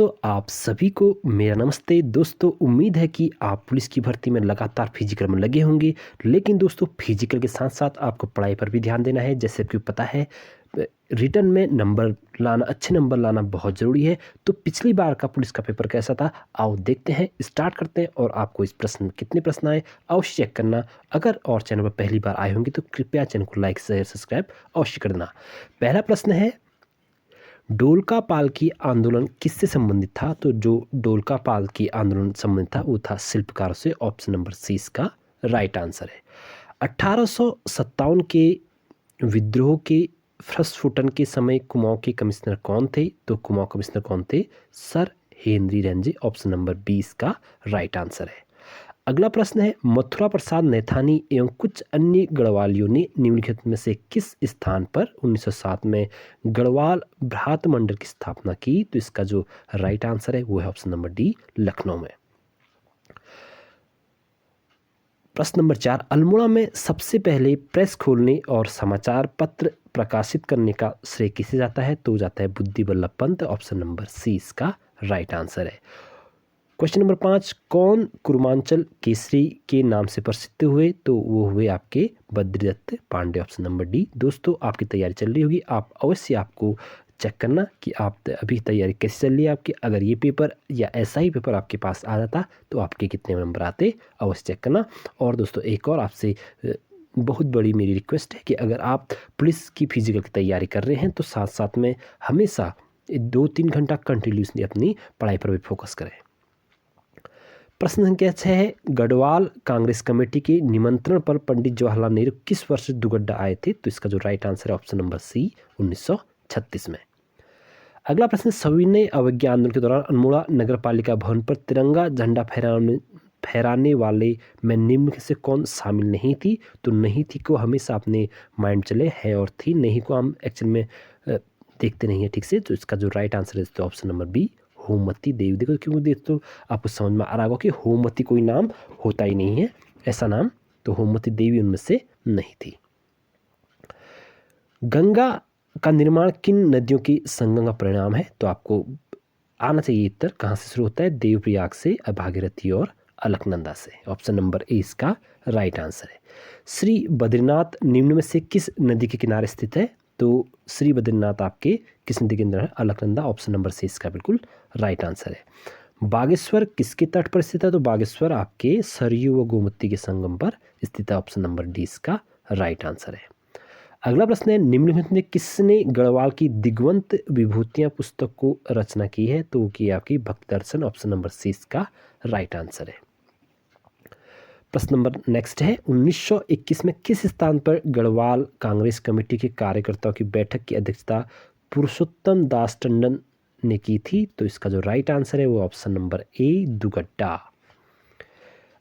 दोस्तों आप सभी को मेरा नमस्ते। दोस्तों उम्मीद है कि आप पुलिस की भर्ती में लगातार फिजिकल में लगे होंगे, लेकिन दोस्तों फिजिकल के साथ साथ आपको पढ़ाई पर भी ध्यान देना है। जैसे कि पता है रिटर्न में नंबर लाना, अच्छे नंबर लाना बहुत ज़रूरी है। तो पिछली बार का पुलिस का पेपर कैसा था, आओ देखते हैं, स्टार्ट करते हैं। और आपको इस प्रश्न में कितने प्रश्न आए अवश्य चेक करना। अगर और चैनल पर पहली बार आए होंगे तो कृपया चैनल को लाइक शेयर सब्सक्राइब अवश्य कर देना। पहला प्रश्न है, डोलका पालकी आंदोलन किससे संबंधित था? तो जो डोलका पालकी आंदोलन संबंधित था वो था शिल्पकारों से। ऑप्शन नंबर सी इसका राइट आंसर है। 1857 के विद्रोह के प्रस्फुटन के समय कुमाऊं के कमिश्नर कौन थे? तो कुमाऊं कमिश्नर कौन थे? Sir Henry Ramsay. Option number B इसका राइट आंसर है। अगला प्रश्न है, मथुरा प्रसाद नैथानी एवं कुछ अन्य गढ़वालियों ने निम्नलिखित में से किस स्थान पर 1907 में गढ़वाल भ्रात मंडल की स्थापना की? तो इसका जो राइट आंसर है वो है ऑप्शन नंबर डी, लखनऊ में। प्रश्न नंबर 4, अल्मोड़ा में सबसे पहले प्रेस खोलने और समाचार पत्र प्रकाशित करने का श्रेय किसे जाता है? तो जाता है Buddhi Vallabh Pant. Option number C इसका राइट आंसर है। क्वेश्चन नंबर 5, कौन कुर्मांचल केसरी के नाम से प्रसिद्ध हुए? तो वो हुए आपके Badridatt Pande. Option number D. दोस्तों आपकी तैयारी चल रही होगी, आप अवश्य आपको चेक करना कि आप अभी तैयारी कैसे चल रही है आपकी। अगर ये पेपर या ऐसा ही पेपर आपके पास आ जाता तो आपके कितने नंबर आते अवश्य चेक करना। और दोस्तों एक और आपसे बहुत बड़ी मेरी रिक्वेस्ट है कि अगर आप पुलिस की फिजिकल की तैयारी कर रहे हैं तो साथ साथ में हमेशा 2-3 घंटा कंटिन्यूसली अपनी पढ़ाई पर भी फोकस करें। प्रश्न संख्या 6 है, गढ़वाल कांग्रेस कमेटी के निमंत्रण पर पंडित जवाहरलाल नेहरू किस वर्ष दुगड्डा आए थे? तो इसका जो राइट आंसर है ऑप्शन नंबर सी, 1936 में। अगला प्रश्न, सविनय अवज्ञा आंदोलन के दौरान अल्मोड़ा नगर पालिका भवन पर तिरंगा झंडा फहराने वाले में निम्न से कौन शामिल नहीं थी? तो नहीं थी को हमेशा अपने माइंड चले, है और थी। नहीं को हम एक्चुअल में देखते नहीं है ठीक से। तो इसका जो राइट आंसर है तो ऑप्शन नंबर बी, होमवती देवी। देखो क्यों, देख तो आपको समझ में आ रहा होगा कि होमवती कोई नाम होता ही नहीं है ऐसा नाम, तो होमवती देवी उनमें से नहीं थी। गंगा का निर्माण किन नदियों की संगम का परिणाम है? तो आपको आना चाहिए उत्तर कहाँ से शुरू होता है? देवप्रयाग से, भागीरथी और अलकनंदा से। ऑप्शन नंबर ए इसका राइट आंसर है। श्री बद्रीनाथ निम्न में से किस नदी के किनारे स्थित है? तो श्री बद्रीनाथ आपके किस नदी के अंदर है? अलकनंदा। ऑप्शन नंबर सी इसका बिल्कुल राइट आंसर है। बागेश्वर किसके तट पर स्थित है? तो बागेश्वर आपके सरयू व गोमती के संगम पर स्थित है। ऑप्शन नंबर डी इसका राइट आंसर है। अगला प्रश्न है, निम्नलिखित में किसने गढ़वाल की दिग्वंत विभूतियां पुस्तक को रचना की है? तो की आपकी भक्त दर्शन। ऑप्शन नंबर सी इसका राइट आंसर है। प्रश्न नंबर नेक्स्ट है, 1921 में किस स्थान पर गढ़वाल कांग्रेस कमेटी के कार्यकर्ताओं की बैठक की अध्यक्षता पुरुषोत्तम दास टंडन ने की थी? तो इसका जो राइट आंसर है वो ऑप्शन नंबर ए, दुगड्डा।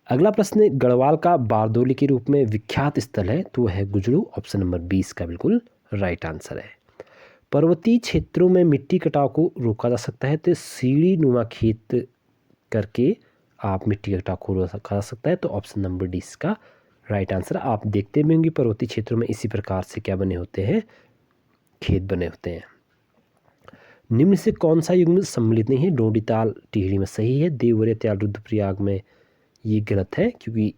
अगला प्रश्न, गढ़वाल का बारदोली के रूप में विख्यात स्थल है तो है गुजरू। ऑप्शन नंबर 20 का बिल्कुल राइट आंसर है। पर्वतीय क्षेत्रों में मिट्टी कटाव को रोका जा सकता है तो सीढ़ी नुमा खेत करके आप मिट्टी कटाव को रोका जा सकता है। तो ऑप्शन नंबर डी इसका राइट आंसर। आप देखते भी होंगे पर्वतीय क्षेत्रों में इसी प्रकार से क्या बने होते हैं, खेत बने होते हैं। निम्न से कौन सा युग्म सम्मिलित नहीं है? डोडीताल टिहरी में सही है, देवरिया त्याल रुद्रप्रयाग में ये गलत है क्योंकि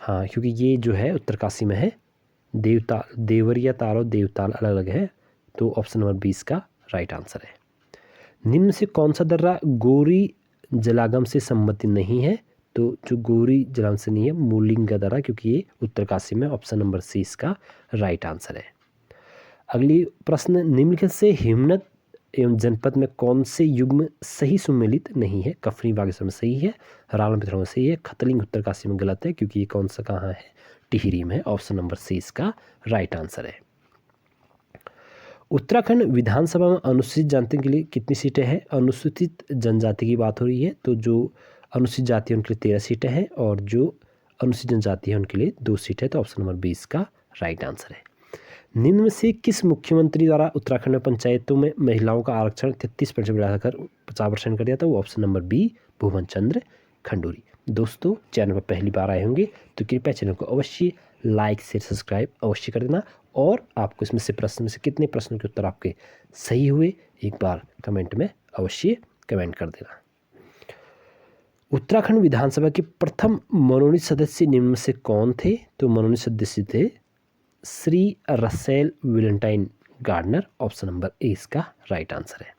हाँ, क्योंकि ये जो है उत्तरकाशी में है। देवरिया ताल और देवताल अलग अलग है। तो ऑप्शन नंबर 20 का राइट आंसर है। निम्न से कौन सा दर्रा गोरी जलागम से संबंधित नहीं है? तो जो गोरी जलागम से नहीं है, मूलिंगा दर्रा, क्योंकि ये उत्तरकाशी में। ऑप्शन नंबर सी इसका राइट आंसर है। अगली प्रश्न, निम्नलिखित से हिमनद एवं जनपद में कौन से युग्म सही सुमेलित नहीं है? कफनी बागेश्वर में सही है, रावण पिथौरा में सही है, खतलिंग उत्तरकाशी में गलत है क्योंकि ये कौन सा कहाँ है? टिहरी में है। ऑप्शन नंबर सी इसका राइट आंसर है। उत्तराखंड विधानसभा में अनुसूचित जाति के लिए कितनी सीटें हैं? अनुसूचित जनजाति की बात हो रही है तो जो अनुसूचित जाति है उनके लिए 13 सीटें हैं और जो अनुसूचित जनजाति है उनके लिए 2 सीटें हैं। तो ऑप्शन नंबर 20 का राइट आंसर है। निम्न में से किस मुख्यमंत्री द्वारा उत्तराखंड में पंचायतों में महिलाओं का आरक्षण 33% बढ़ाकर 50% कर दिया था? वो ऑप्शन नंबर बी, भुवन चंद्र खंडूरी। दोस्तों चैनल पर पहली बार आए होंगे तो कृपया चैनल को अवश्य लाइक शेयर सब्सक्राइब अवश्य कर देना और आपको इसमें से प्रश्न में से कितने प्रश्नों के उत्तर आपके सही हुए एक बार कमेंट में अवश्य कमेंट कर देना। उत्तराखंड विधानसभा के प्रथम मनोनीत सदस्य निम्न में से कौन थे? तो मनोनीत सदस्य थे Shri Russell Valentine Gardner. Option number A इसका राइट आंसर है।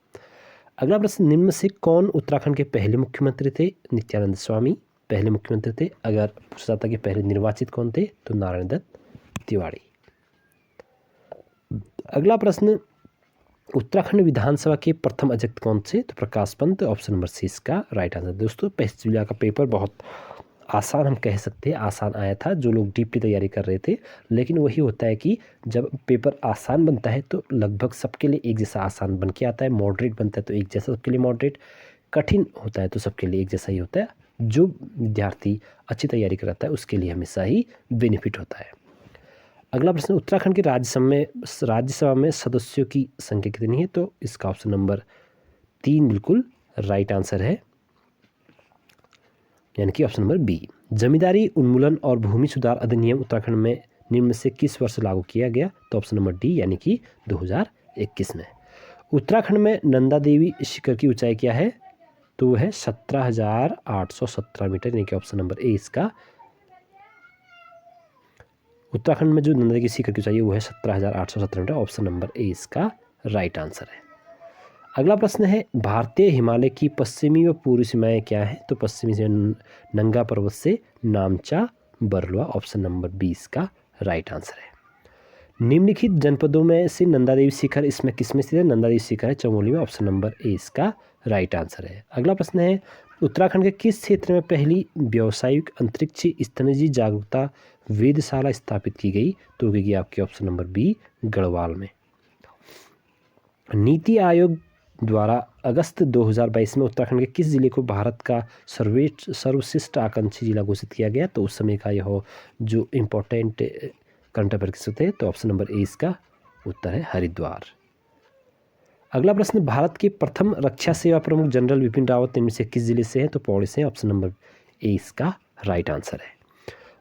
अगला प्रश्न, निम्न में से कौन उत्तराखंड के पहले मुख्यमंत्री थे? नित्यानंद स्वामी पहले मुख्यमंत्री थे। अगर पूछा जाता कि पहले निर्वाचित कौन थे तो नारायण दत्त तिवारी। अगला प्रश्न, उत्तराखंड विधानसभा के प्रथम अध्यक्ष कौन थे? तो Prakash Pant. Option number C इसका राइट आंसर। दोस्तों पेस्ट जिला का पेपर बहुत आसान, हम कह सकते हैं आसान आया था जो लोग डीपली तैयारी कर रहे थे, लेकिन वही होता है कि जब पेपर आसान बनता है तो लगभग सबके लिए एक जैसा आसान बन के आता है, मॉडरेट बनता है तो एक जैसा सबके लिए मॉडरेट, कठिन होता है तो सबके लिए एक जैसा ही होता है। जो विद्यार्थी अच्छी तैयारी कराता है उसके लिए हमेशा ही बेनिफिट होता है। अगला प्रश्न, उत्तराखंड की राज्यसभा में सदस्यों की संख्या कितनी है? तो इसका ऑप्शन नंबर 3 बिल्कुल राइट आंसर है, यानी कि ऑप्शन नंबर बी। जमींदारी उन्मूलन और भूमि सुधार अधिनियम उत्तराखंड में निम्न में से किस वर्ष लागू किया गया? तो ऑप्शन नंबर डी यानी कि 2021 में। उत्तराखंड में नंदा देवी शिखर की ऊंचाई क्या है? तो वह है 17,817 मीटर, यानी कि ऑप्शन नंबर ए इसका। उत्तराखंड में जो नंदा देवी शिखर की ऊंचाई है वो है 17,817 मीटर। ऑप्शन नंबर ए इसका राइट आंसर है। अगला प्रश्न है, भारतीय हिमालय की पश्चिमी व पूर्वी सीमाएं क्या है? तो पश्चिमी सीमा नंगा पर्वत से नामचा बरलवा। ऑप्शन नंबर बी इसका राइट आंसर है। निम्नलिखित जनपदों में से नंदा देवी शिखर इसमें किसमें स्थित है? नंदा देवी शिखर है चमोली में। ऑप्शन नंबर ए इसका राइट आंसर है। अगला प्रश्न है, उत्तराखंड के किस क्षेत्र में पहली व्यावसायिक अंतरिक्ष स्तनजी जागरूकता वेधशाला स्थापित की गई? तो होगी आपके ऑप्शन नंबर बी गढ़वाल में। नीति आयोग द्वारा अगस्त 2022 में उत्तराखंड के किस जिले को भारत का सर्वश्रेष्ठ आकांक्षी जिला घोषित किया गया? तो उस समय का यह जो इम्पोर्टेंट करंट अफेयर होते हैं, तो ऑप्शन नंबर ए इसका उत्तर है हरिद्वार। अगला प्रश्न, भारत के प्रथम रक्षा सेवा प्रमुख जनरल विपिन रावत इनमें से किस जिले से हैं? तो पौड़ी से। ऑप्शन नंबर ए इसका राइट आंसर है।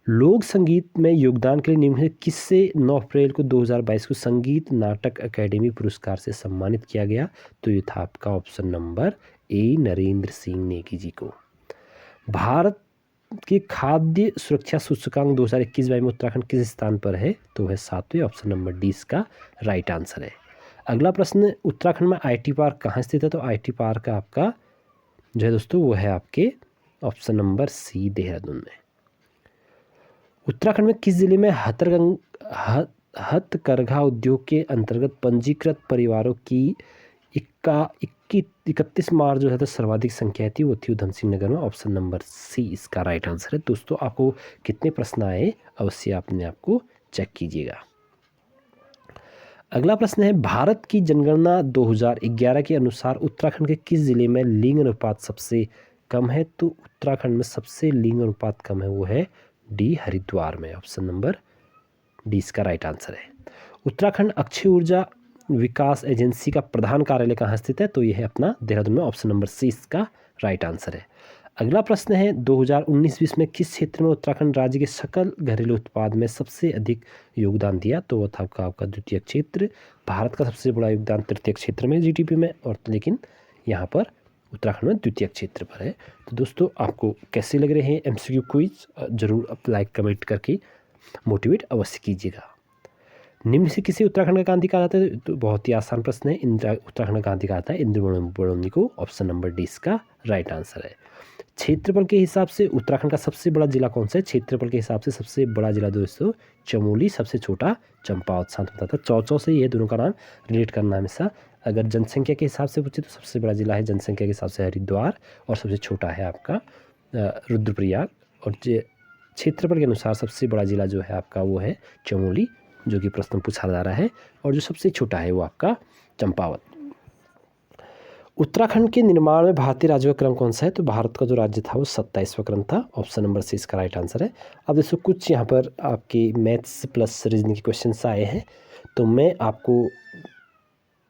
लोक संगीत में योगदान के लिए निम्न किससे 9 अप्रैल को 2022 को संगीत नाटक अकेडमी पुरस्कार से सम्मानित किया गया? तो ये था आपका option number A Narendra Singh Negi ji को। भारत के खाद्य सुरक्षा सूचकांक 2021-22 में उत्तराखंड किस स्थान पर है? तो वह 7वें। ऑप्शन नंबर डी इसका राइट आंसर है। अगला प्रश्न, उत्तराखंड में आईटी पार्क कहाँ स्थित है? तो आईटी पार्क आपका जो है दोस्तों वो है आपके ऑप्शन नंबर सी देहरादून में। उत्तराखंड में किस जिले में हथकरघा उद्योग के अंतर्गत पंजीकृत परिवारों की 31 मार्च जो है तो सर्वाधिक संख्या थी वो थी उधम सिंह नगर में। ऑप्शन नंबर सी इसका राइट आंसर है। दोस्तों आपको कितने प्रश्न आए अवश्य अपने आप को चेक कीजिएगा। अगला प्रश्न है, भारत की जनगणना 2011 के अनुसार उत्तराखंड के किस जिले में लिंग अनुपात सबसे कम है? तो उत्तराखंड में सबसे लिंग अनुपात कम है वो है डी हरिद्वार में। ऑप्शन नंबर डी इसका राइट आंसर है। उत्तराखंड अक्षय ऊर्जा विकास एजेंसी का प्रधान कार्यालय कहाँ स्थित है? तो यह है अपना देहरादून में। ऑप्शन नंबर सी इसका राइट आंसर है। अगला प्रश्न है, 2019-20 में किस क्षेत्र में उत्तराखंड राज्य के सकल घरेलू उत्पाद में सबसे अधिक योगदान दिया? तो वो था आपका द्वितीय क्षेत्र। भारत का सबसे बड़ा योगदान तृतीय क्षेत्र में जीडीपी में, और लेकिन यहाँ पर उत्तराखंड में द्वितीय क्षेत्र पर है। तो दोस्तों आपको कैसे लग रहे हैं एमसीक्यू क्विज? जरूर आप लाइक कमेंट करके मोटिवेट अवश्य कीजिएगा। निम्न से किसी उत्तराखंड का गांधी कहा जाता है? तो बहुत ही आसान प्रश्न है। उत्तराखंड का गांधी कहा जाता है इंद्र बड़ौनी को। ऑप्शन नंबर डी इसका राइट आंसर है। क्षेत्रफल के हिसाब से उत्तराखंड का सबसे बड़ा जिला कौन सा है? क्षेत्रफल के हिसाब से सबसे बड़ा जिला दोस्तों चमोली, सबसे छोटा चंपावत। शांत बताता है चौ से ये दोनों का नाम रिलेट करना हमेशा। अगर जनसंख्या के हिसाब से पूछे तो सबसे बड़ा जिला है जनसंख्या के हिसाब से हरिद्वार, और सबसे छोटा है आपका रुद्रप्रयाग। और क्षेत्रफल के अनुसार सबसे बड़ा जिला जो है आपका वो है चमोली, जो कि प्रश्न पूछा जा रहा है, और जो सबसे छोटा है वो आपका चंपावत। उत्तराखंड के निर्माण में भारतीय राज्य का क्रम कौन सा है? तो भारत का जो राज्य था वो 27वां क्रम था। ऑप्शन नंबर सी इसका राइट आंसर है। अब दोस्तों कुछ यहाँ पर आपके मैथ्स प्लस रीजनिंग के क्वेश्चन आए हैं, तो मैं आपको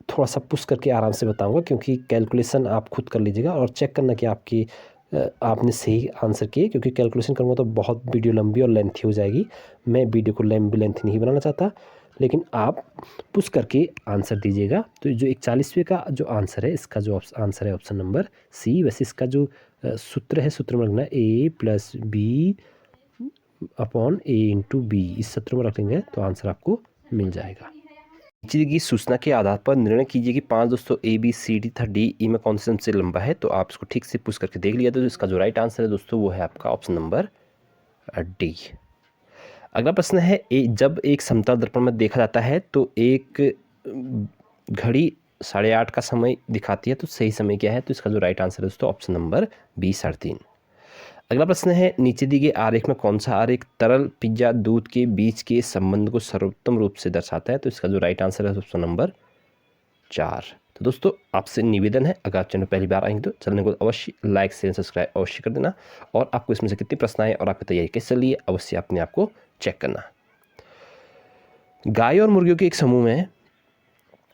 थोड़ा सा पुश करके आराम से बताऊंगा, क्योंकि कैलकुलेशन आप खुद कर लीजिएगा और चेक करना कि आपने सही आंसर किए, क्योंकि कैलकुलेशन करूँगा तो बहुत वीडियो लंबी और लेंथी हो जाएगी। मैं वीडियो को लेंथी नहीं बनाना चाहता, लेकिन आप पुश करके आंसर दीजिएगा। तो जो 41वें का जो आंसर है, इसका जो आंसर है ऑप्शन नंबर सी। वैसे इसका जो सूत्र है, सूत्र में रखना A+B अपॉन A/B, इस सूत्र में रखेंगे तो आंसर आपको मिल जाएगा। नीचे दी गई सूचना के आधार पर निर्णय कीजिए कि 5 दोस्तों ABCD तथा DE में कौन सा सबसे लंबा है। तो आप इसको ठीक से पुश करके देख लिया तो इसका जो राइट आंसर है दोस्तों वो है आपका ऑप्शन नंबर डी। अगला प्रश्न है, जब एक समतल दर्पण में देखा जाता है तो एक घड़ी 8:30 का समय दिखाती है, तो सही समय क्या है। तो इसका जो राइट आंसर है दोस्तों ऑप्शन नंबर बी 3:30। अगला प्रश्न है, नीचे दी गई आरेख में कौन सा आरेख तरल पिज्जा दूध के बीच के संबंध को सर्वोत्तम रूप से दर्शाता है। तो इसका जो राइट आंसर है ऑप्शन नंबर 4। तो दोस्तों आपसे निवेदन है, अगर आप चैनल पहली बार आएंगे तो चैनल को अवश्य लाइक शेयर सब्सक्राइब अवश्य कर देना, और आपको इसमें से कितने प्रश्न आए और आपकी तैयारी कैसे चल रही है अवश्य अपने आप को चेक करना। गाय और मुर्गियों के एक समूह में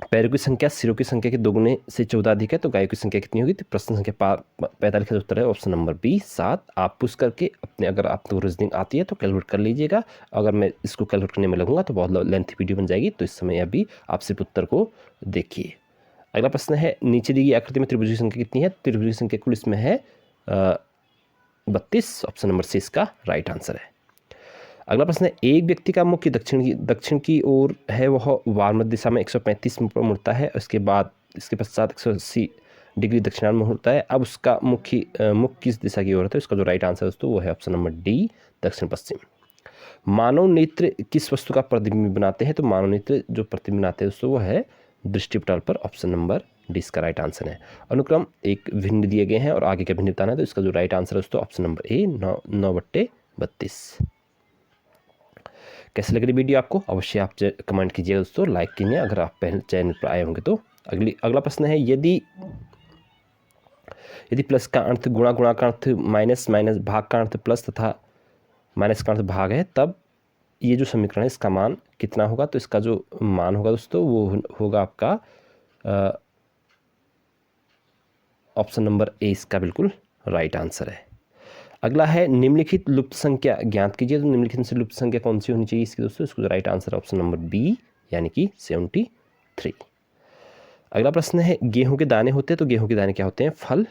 पैरों की संख्या सिरों की संख्या के 2 गुने से 14 अधिक है, तो गायों की संख्या कितनी होगी। तो प्रश्न संख्या 45 का उत्तर है ऑप्शन नंबर बी 7। आप पुश करके अपने, अगर आपको रीजनिंग आती है तो कैलकुलेट कर लीजिएगा। अगर मैं इसको कैलकुलेट करने में लगूंगा तो बहुत लेंथी वीडियो बन जाएगी, तो इस समय अभी आप सिर्फ उत्तर को देखिए। अगला प्रश्न है, नीचे दी गई आकृति में त्रिभुज की संख्या कितनी है। त्रिभुज की संख्या कुल इसमें है 32। ऑप्शन नंबर सी इसका राइट आंसर है। अगला प्रश्न है, एक व्यक्ति का मुख्य दक्षिण की ओर है, वह वामद दिशा में 135 पर मुड़ता है, उसके बाद इसके पश्चात 180 डिग्री दक्षिणावर्त में मुड़ता है। अब उसका मुख किस दिशा की ओर है। तो इसका जो राइट आंसर है दोस्तों वो है ऑप्शन नंबर डी दक्षिण पश्चिम। मानव नेत्र किस वस्तु का प्रतिबिंब बनाते हैं। तो मानव नेत्र जो प्रतिबिंब बनाते हैं दोस्तों वो है दृष्टिपटल पर। ऑप्शन नंबर डी इसका राइट आंसर है। अनुक्रम एक भिन्न दिए गए हैं और आगे का भिन्न बताना है, तो इसका जो राइट आंसर है दोस्तों ऑप्शन नंबर ए 9/32। कैसे लग रही वीडियो आपको अवश्य आप कमेंट कीजिएगा दोस्तों, लाइक कीजिए अगर आप पहले चैनल पर आए होंगे तो। अगला प्रश्न है, यदि प्लस का अर्थ गुणा का अर्थ माइनस भाग का अर्थ प्लस तथा माइनस का अर्थ भाग है, तब ये जो समीकरण है इसका मान कितना होगा। तो इसका जो मान होगा दोस्तों वो होगा आपका ऑप्शन नंबर ए इसका बिल्कुल राइट आंसर है। अगला है, निम्नलिखित लुप्त संख्या ज्ञात कीजिए। तो निम्नलिखित से लुप्त संख्या कौन सी होनी चाहिए इसकी दोस्तों। इसको right answer option number B यानी कि 73। अगला प्रश्न है, गेहूं के दाने होते हैं, तो गेहूं के दाने क्या होते हैं, फल।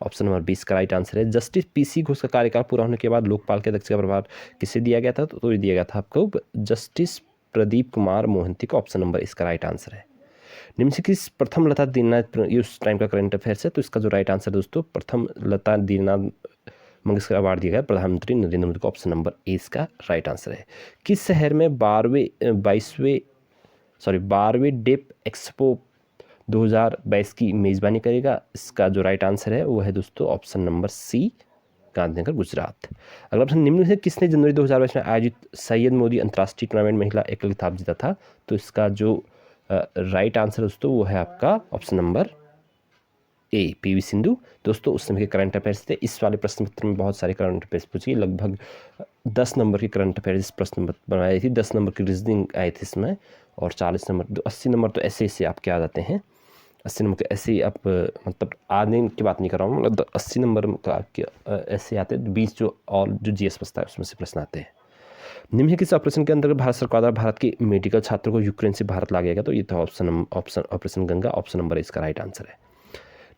ऑप्शन नंबर 20 का राइट आंसर है। जस्टिस पीसी घोष का कार्यकाल पूरा होने के बाद लोकपाल के अध्यक्ष का प्रभार किसे दिया गया था। तो ये दिया गया था आपको जस्टिस प्रदीप कुमार मोहंती को। ऑप्शन नंबर इसका राइट आंसर है। निम्न से किस प्रथम लता दीननाथ, ये उस टाइम का करंट अफेयर्स है, तो इसका जो राइट आंसर दोस्तों प्रथम लता दीननाथ मंगेशकर अवार्ड दिया गया प्रधानमंत्री नरेंद्र मोदी को। ऑप्शन नंबर ए इसका राइट आंसर है। किस शहर में 12वें डेप एक्सपो 2022 की मेज़बानी करेगा। इसका जो राइट आंसर है वो है दोस्तों option number C Gandhinagar Gujarat. अगला प्रश्न, निम्न से किसने जनवरी 2022 में आयोजित सैयद मोदी अंतर्राष्ट्रीय टूर्नामेंट महिला एकल खिताब जीता था। तो इसका जो राइट आंसर दोस्तों वो है आपका ऑप्शन नंबर ए पीवी सिंधु। दोस्तों उस समय के करंट अफेयर्स थे। इस वाले प्रश्न पत्र में बहुत सारे करंट अफेयर्स पूछे, लगभग 10 नंबर की करंट अफेयर्स प्रश्न बनाई थी, 10 नंबर की रीजनिंग आई थी इसमें, और 40 नंबर 80 नंबर तो ऐसे आपके आ जाते हैं। 80 नंबर के ऐसे आप मतलब आने की बात नहीं कर रहा हूँ, मतलब 80 नंबर का आपके ऐसे आते हैं। 20 जो और जो जीएस बचता है उसमें से प्रश्न आते हैं। निम्न किस ऑपरेशन के अंतर्गत भारत सरकार द्वारा भारत के मेडिकल छात्रों को यूक्रेन से भारत ला गया। तो ये था ऑपरेशन गंगा। ऑप्शन नंबर इसका राइट आंसर है।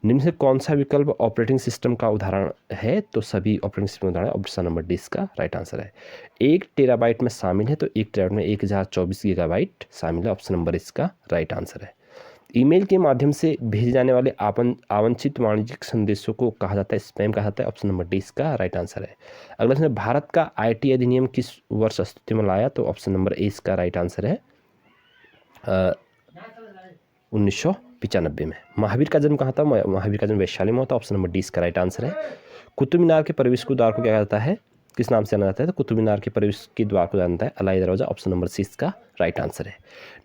निम्न से कौन सा विकल्प ऑपरेटिंग सिस्टम का उदाहरण है। तो सभी ऑपरेटिंग सिस्टम उदाहरण ऑप्शन नंबर डी इसका राइट आंसर है। 1 टेराबाइट में शामिल है, तो 1 टेराबाइट में 1024 गीगाबाइट शामिल है। ऑप्शन नंबर इसका राइट आंसर है। ईमेल के माध्यम से भेजे जाने वाले आवांछित वाणिज्यिक संदेशों को कहा जाता है स्पैम कहा जाता है। ऑप्शन नंबर डी इसका राइट आंसर है। अगला प्रश्न, भारत का आईटी अधिनियम किस वर्ष अस्तित्व में लाया। तो ऑप्शन नंबर ए इसका राइट आंसर है 1995 में। महावीर का जन्म कहाँ था। महावीर का जन्म वैशाली में होता है। ऑप्शन नंबर डी इसका राइट आंसर है। कुतुब मीनार के प्रवेश के द्वार को क्या जाता है, किस नाम से जाना जाता है। तो कुतुब मीनार के प्रवेश के द्वार को जाना जाता है अलाई दरवाजा। ऑप्शन नंबर सी इसका राइट आंसर है।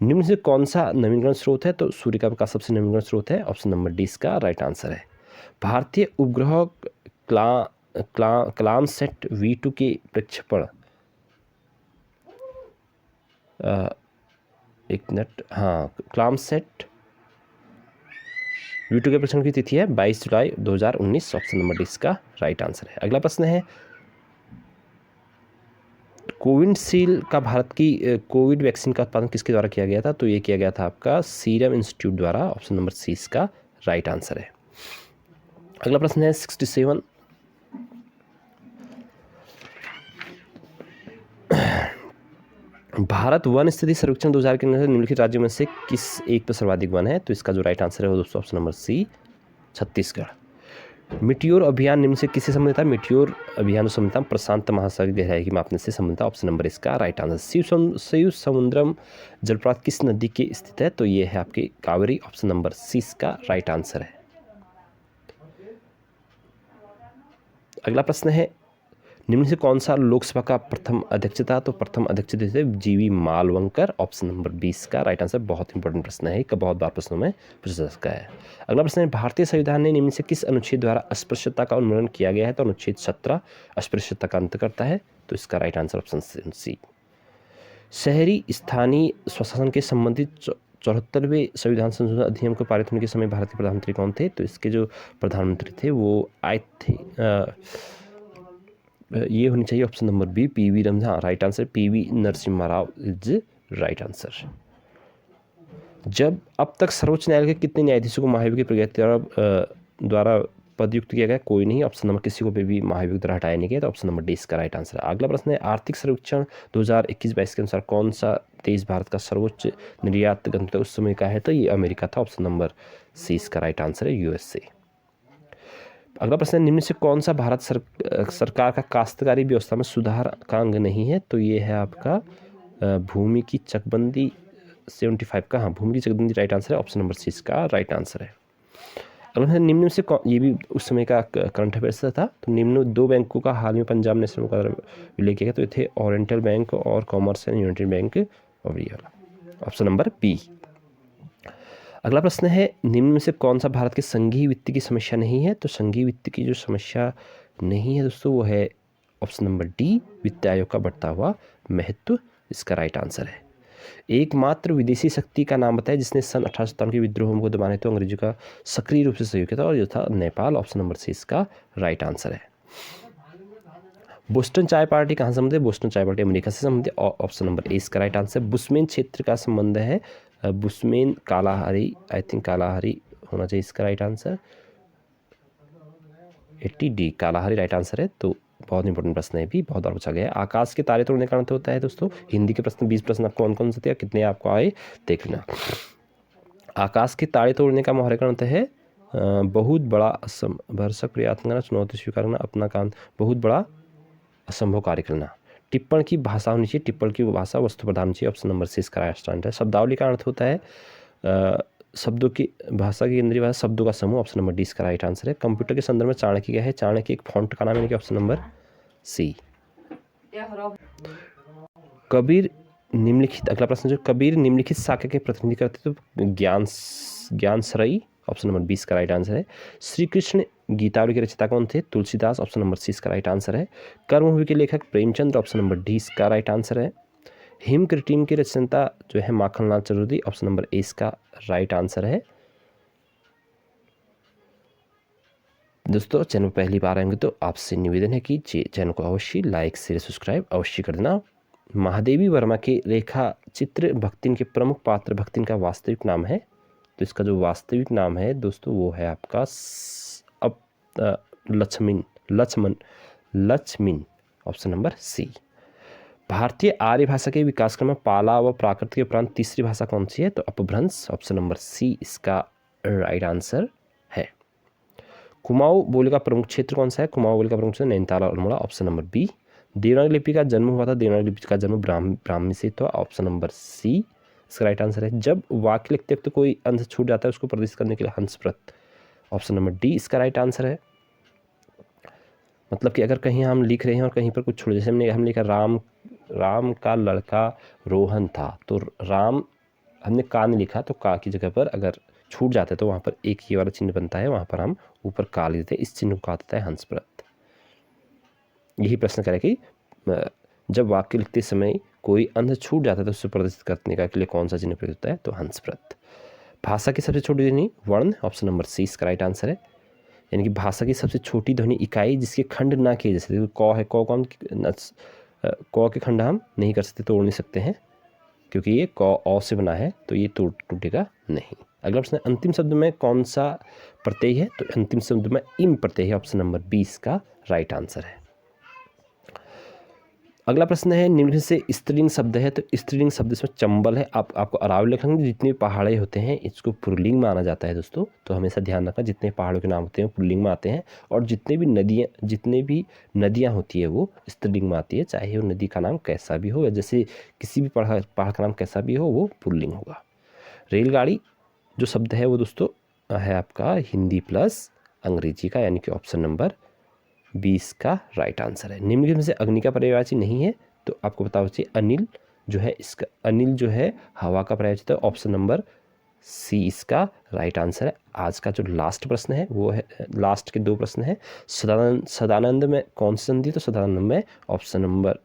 निम्न से कौन सा नवीनीकरण स्रोत है। तो सूर्य का प्रकाश सबसे नवीनीकरण स्रोत है। ऑप्शन नंबर डी इसका राइट आंसर है। भारतीय उपग्रह क्लामसेट V2 के प्रक्षेपण एक मिनट, हाँ, क्लामसेट V2 के प्रक्षेपण की तिथि है 22 जुलाई 2019। ऑप्शन नंबर डी इसका राइट आंसर है। अगला प्रश्न है, कोविशील्ड का भारत की कोविड वैक्सीन का उत्पादन किसके द्वारा किया गया था? तो ये किया गया था आपका सीरम इंस्टीट्यूट द्वारा। ऑप्शन नंबर सी इसका राइट आंसर है। अगला प्रश्न है 67। भारत वन स्थिति सर्वेक्षण 2000 के अनुसार निम्नलिखित राज्यों में से किस एक पर सर्वाधिक वन है? तो इसका जो राइट आंसर है वो दोस्तों ऑप्शन नंबर सी छत्तीसगढ़। मिट्योर अभियान निम्न से किससे संबंधित है? मिट्योर अभियान संबंधित प्रशांत महासागर की गहराई की मापने से संबंधित है। ऑप्शन नंबर इसका राइट आंसर। शिव समुद्रम जलप्रपात किस नदी के स्थित है? तो ये है आपकी कावेरी। ऑप्शन नंबर सी इसका राइट आंसर है। अगला प्रश्न है निम्न से कौन सा लोकसभा का प्रथम अध्यक्ष था? तो प्रथम अध्यक्ष थे जीवी मालवंकर। ऑप्शन नंबर 20 का राइट आंसर। बहुत इंपॉर्टेंट प्रश्न है, बहुत बार प्रश्नों में पूछा जा सकता है। अगला प्रश्न है भारतीय संविधान ने निम्न से किस अनुच्छेद द्वारा अस्पृश्यता का उन्मूलन किया गया है? तो अनुच्छेद 17 अस्पृश्यता का अंत करता है। तो इसका राइट आंसर ऑप्शन सी। शहरी स्थानीय स्वशासन के संबंधित 74वें संविधान संशोधन अधिनियम को पारित होने के समय भारत के प्रधानमंत्री कौन थे? तो इसके जो प्रधानमंत्री थे वो आए थे ये होनी चाहिए option number B P V Raman. Right answer P V Narasimha Rao is right answer. जब अब तक सर्वोच्च न्यायालय के कितने न्यायाधीशों को महाभियोग की प्रक्रिया द्वारा पदयुक्त किया गया? कोई नहीं। ऑप्शन नंबर किसी को भी महाभियोग द्वारा हटाया नहीं गया। तो ऑप्शन नंबर डी इसका राइट आंसर है। अगला प्रश्न है आर्थिक सर्वेक्षण 2021-22 के अनुसार कौन सा देश भारत का सर्वोच्च निर्यात गंतव्य उस समय का है? तो ये अमेरिका था। ऑप्शन नंबर सी इसका राइट आंसर है यूएसए। अगला प्रश्न है निम्न से कौन सा भारत सरकार का काश्तकारी व्यवस्था में सुधार का अंग नहीं है? तो ये है आपका भूमि की चकबंदी 75 का। हाँ, भूमि की चकबंदी राइट आंसर है। ऑप्शन नंबर सी इसका राइट आंसर है। अगला निम्न से ये भी उस समय का करंट अफेयर्स था। तो निम्न दो बैंकों का हाल में पंजाब नेशनल का विलय किया गया। तो ये थे ओरिएंटल बैंक और commerce and United Bank of India. Option number B. अगला प्रश्न है निम्न में से कौन सा भारत के संघीय वित्त की समस्या नहीं है? तो संघीय वित्त की जो समस्या नहीं है दोस्तों वो है ऑप्शन नंबर डी वित्त आयोग का बढ़ता हुआ महत्व। इसका राइट आंसर है। एकमात्र विदेशी शक्ति का नाम बताएं जिसने सन 1857 के विद्रोह को दबाने तो अंग्रेजों का सक्रिय रूप से सहयोग किया था, और जो था नेपाल। ऑप्शन नंबर सी इसका राइट आंसर है। बोस्टन चाय पार्टी कहाँ से संबंधित है? बोस्टन चाय पार्टी अमेरिका से संबंधित। ऑप्शन नंबर ए इसका राइट आंसर। बुशमेन क्षेत्र का संबंध है Bushmen Kalahari. I think Kalahari होना चाहिए इसका right answer. 80 D Kalahari right answer है। तो बहुत इंपॉर्टेंट प्रश्न है, भी बहुत बार पूछा गया है। आकाश के तारे तोड़ने का अर्थ होता है दोस्तों हिंदी के प्रश्न 20 प्रश्न कौन कौन से थे, कितने आपको आए देख लेना। आकाश के तारे तोड़ने का मुहावरे का अर्थ है बहुत बड़ा भरसक प्रयास करना, चुनौती स्वीकार करना, अपना काम बहुत बड़ा असंभव कार्य करना। टिप्पण की भाषा होनी चाहिए, टिप्पण की भाषा वस्तु प्रधान चाहिए। ऑप्शन नंबर सी इसका राइट आंसर है। शब्दावली का अर्थ होता है शब्दों की भाषा की केंद्रीय भाषा शब्दों का समूह। ऑप्शन नंबर डी इसका राइट आंसर है। कंप्यूटर के संदर्भ में चाणक्य क्या है? चाणक्य एक फॉन्ट का नाम है, ऑप्शन नंबर सी। कबीर निम्नलिखित अगला प्रश्न जो कबीर निम्नलिखित शाखा के प्रतिनिधि करते तो ज्ञान सरई। ऑप्शन नंबर 20 का राइट आंसर है। श्री कृष्ण गीतावली के रचयिता कौन थे? तुलसीदास। ऑप्शन नंबर सी इसका राइट आंसर है। कर्मभूमि के लेखक प्रेमचंद्र। ऑप्शन नंबर डी इसका राइट आंसर है। हिम कृतिम के रचयिता जो है Makhanlal Chaturvedi. Option number A इसका राइट आंसर है। दोस्तों चैनल पहली बार आएंगे तो आपसे निवेदन है कि चैनल को अवश्य लाइक शेयर सब्सक्राइब अवश्य कर देना। महादेवी वर्मा के रेखा चित्र भक्तिन के प्रमुख पात्र भक्तिन का वास्तविक नाम है? तो इसका जो वास्तविक नाम है दोस्तों वो है आपका लक्ष्मण। ऑप्शन नंबर सी। भारतीय आर्य भाषा के विकासक्रम में पाला व प्राकृत के उपरांत तीसरी भाषा कौन सी है? तो अपभ्रंश। ऑप्शन नंबर सी इसका राइट आंसर है। कुमाऊं बोली का प्रमुख क्षेत्र कौन सा है? कुमाऊं बोली का प्रमुख क्षेत्र नैनीताल और Almora. Option number B. Devanagari लिपि का जन्म हुआ था, देवनागरी लिपि का जन्म ब्राह्मी से हुआ। ऑप्शन नंबर सी इसका राइट आंसर है। जब वाक्य लिखते वक्त कोई अंश छूट जाता है उसको प्रदर्शित करने के लिए हंसप्रत। ऑप्शन नंबर डी इसका राइट आंसर है। मतलब कि अगर कहीं हम लिख रहे हैं और कहीं पर कुछ छूट, जैसे हमने लिखा राम का लड़का रोहन था, तो राम हमने का नहीं लिखा, तो का की जगह पर अगर छूट जाता है तो वहाँ पर एक ही वाला चिन्ह बनता है, वहाँ पर हम ऊपर का लिख देते हैं। इस चिन्ह को कहा जाता है हंसप्रत। यही प्रश्न करें कि जब वाक्य लिखते समय कोई अंश छूट जाता है तो उससे प्रदर्शित करने के लिए कौन सा चिन्ह प्रयुक्त होता है? तो हंसप्रत। भाषा की सबसे छोटी ध्वनि वर्ण। ऑप्शन नंबर सी इसका राइट आंसर है। यानी कि भाषा की सबसे छोटी ध्वनि इकाई जिसके खंड ना किए, जैसे क है, क को हम क के खंडा हम नहीं कर सकते, तोड़ नहीं सकते हैं, क्योंकि ये क औ से बना है, तो ये टूटेगा नहीं। अगला प्रश्न है, अंतिम शब्द में कौन सा प्रत्यय है? तो अंतिम शब्द में इम प्रत्यय है। ऑप्शन नंबर 20 का राइट आंसर है। अगला प्रश्न है, निम्न से स्त्रीलिंग शब्द है, तो स्त्रीलिंग शब्द इसमें चंबल है। आपको अरावली लिखेंगे। जितने पहाड़े होते हैं इसको पुल्लिंग माना जाता है दोस्तों, तो हमेशा ध्यान रखना, जितने पहाड़ों के नाम होते हैं पुल्लिंग में आते हैं, और जितने भी नदियाँ होती है वो स्त्रीलिंग में आती है, चाहे वो नदी का नाम कैसा भी हो, या जैसे किसी भी पहाड़ का नाम कैसा भी हो, वो पुल्लिंग होगा। रेलगाड़ी जो शब्द है वो दोस्तों है आपका हिंदी प्लस अंग्रेजी का, यानी कि ऑप्शन नंबर 20 का राइट आंसर है। निम्न में से अग्नि का पर्यायवाची नहीं है, तो आपको बताना चाहिए अनिल जो है, इसका अनिल जो है हवा का पर्यायवाची है। ऑप्शन नंबर सी इसका राइट आंसर है। आज का जो लास्ट प्रश्न है वो है, लास्ट के 2 प्रश्न है, सदानंद में कौन सी संधि? तो सदानंद में ऑप्शन नंबर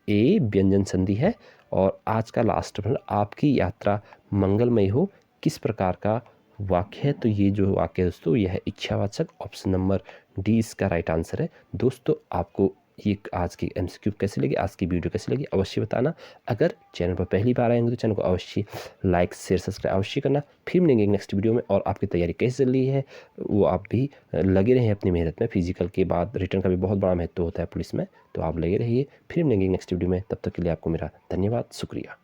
ए व्यंजन संधि है। और आज का लास्ट प्रश्न, आपकी यात्रा मंगलमय हो किस प्रकार का वाक्य है? तो ये जो वाक्य है दोस्तों ये है इच्छावाचक। ऑप्शन नंबर डी इसका राइट आंसर है। दोस्तों आपको ये आज की एमसीक्यू कैसी लगी, आज की वीडियो कैसी लगी, अवश्य बताना। अगर चैनल पर पहली बार आएंगे तो चैनल को अवश्य लाइक शेयर सब्सक्राइब अवश्य करना। फिर मिलेंगे नेक्स्ट वीडियो में। और आपकी तैयारी कैसी चल रही है वो आप भी लगे रहें अपनी मेहनत में। फिजिकल के बाद रिटर्न का भी बहुत बड़ा महत्व होता है पुलिस में, तो आप लगे रहिए। फिर मिलेंगे नेक्स्ट वीडियो में, तब तक के लिए आपको मेरा धन्यवाद, शुक्रिया।